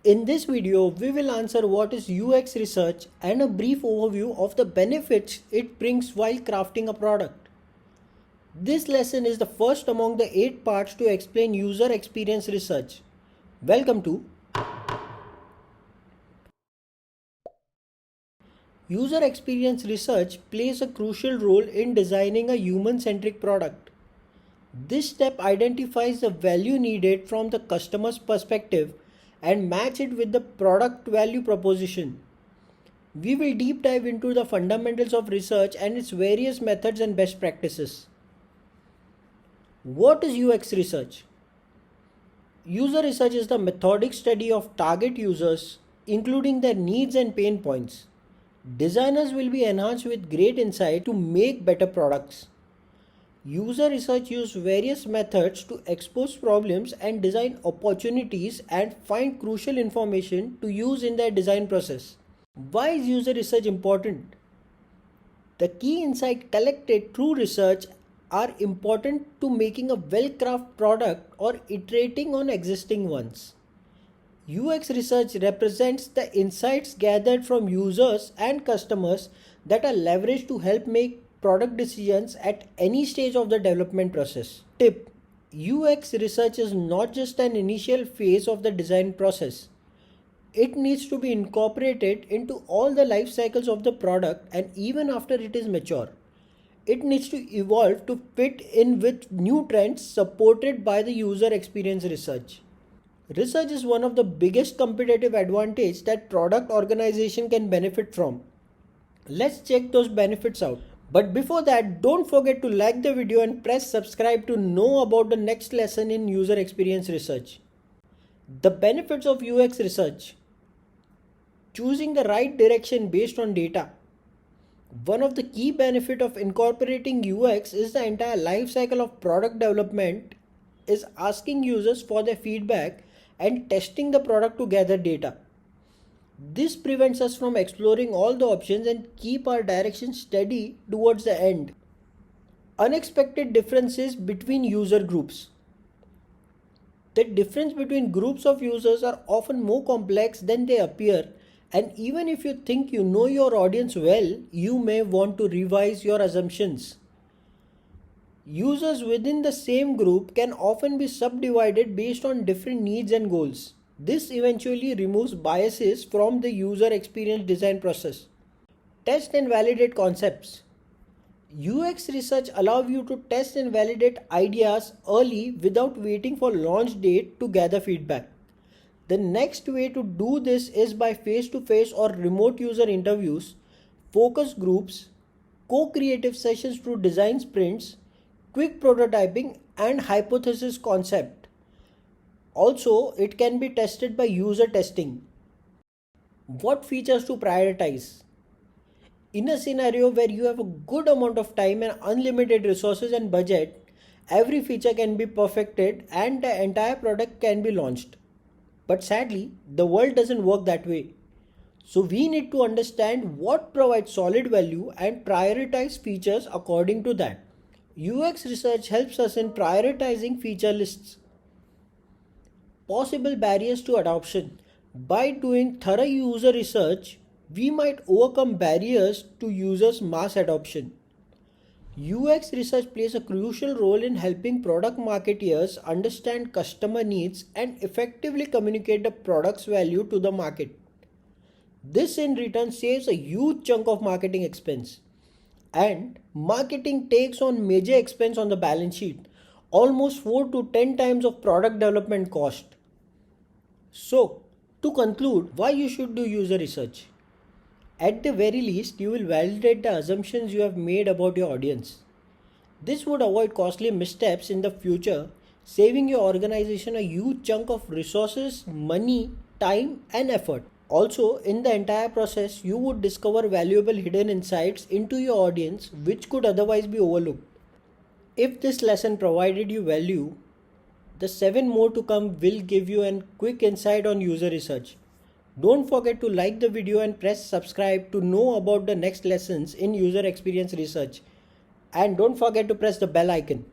In this video, we will answer what is UX research and a brief overview of the benefits it brings while crafting a product. This lesson is the first among the 8 parts to explain user experience research. Welcome to User experience research plays a crucial role in designing a human-centric product. This step identifies the value needed from the customer's perspective and match it with the product value proposition. We will deep dive into the fundamentals of research and its various methods and best practices. What is UX research? User research is the methodic study of target users, including their needs and pain points. Designers will be enhanced with great insight to make better products. User research uses various methods to expose problems and design opportunities and find crucial information to use in their design process. Why is user research important? The key insights collected through research are important to making a well-crafted product or iterating on existing ones. UX research represents the insights gathered from users and customers that are leveraged to help make product decisions at any stage of the development process. Tip: UX research is not just an initial phase of the design process. It needs to be incorporated into all the life cycles of the product, and even after it is mature. It needs to evolve to fit in with new trends supported by the user experience research. Research is one of the biggest competitive advantages that product organization can benefit from. Let's check those benefits out. But before that, don't forget to like the video and press subscribe to know about the next lesson in user experience research. The benefits of UX research. Choosing the right direction based on data. One of the key benefits of incorporating UX is the entire life cycle of product development is asking users for their feedback and testing the product to gather data. This prevents us from exploring all the options and keep our direction steady towards the end. Unexpected differences between user groups. The difference between groups of users are often more complex than they appear, and even if you think you know your audience well, you may want to revise your assumptions. Users within the same group can often be subdivided based on different needs and goals. This eventually removes biases from the user experience design process. Test and validate concepts. UX research allows you to test and validate ideas early without waiting for launch date to gather feedback. The next way to do this is by face-to-face or remote user interviews, focus groups, co-creative sessions through design sprints, quick prototyping, and hypothesis concept. Also, it can be tested by user testing. What features to prioritize? In a scenario where you have a good amount of time and unlimited resources and budget, every feature can be perfected and the entire product can be launched. But sadly, the world doesn't work that way. So we need to understand what provides solid value and prioritize features according to that. UX research helps us in prioritizing feature lists. Possible barriers to adoption. By doing thorough user research, we might overcome barriers to users' mass adoption. UX research plays a crucial role in helping product marketeers understand customer needs and effectively communicate the product's value to the market. This in return saves a huge chunk of marketing expense. And marketing takes on major expense on the balance sheet, almost 4 to 10 times of product development cost. So, to conclude, why you should do user research? At the very least, you will validate the assumptions you have made about your audience. This would avoid costly missteps in the future, saving your organization a huge chunk of resources, money, time, and effort. Also, in the entire process, you would discover valuable hidden insights into your audience which could otherwise be overlooked. If this lesson provided you value, the 7 more to come will give you a quick insight on user research. Don't forget to like the video and press subscribe to know about the next lessons in user experience research. And don't forget to press the bell icon.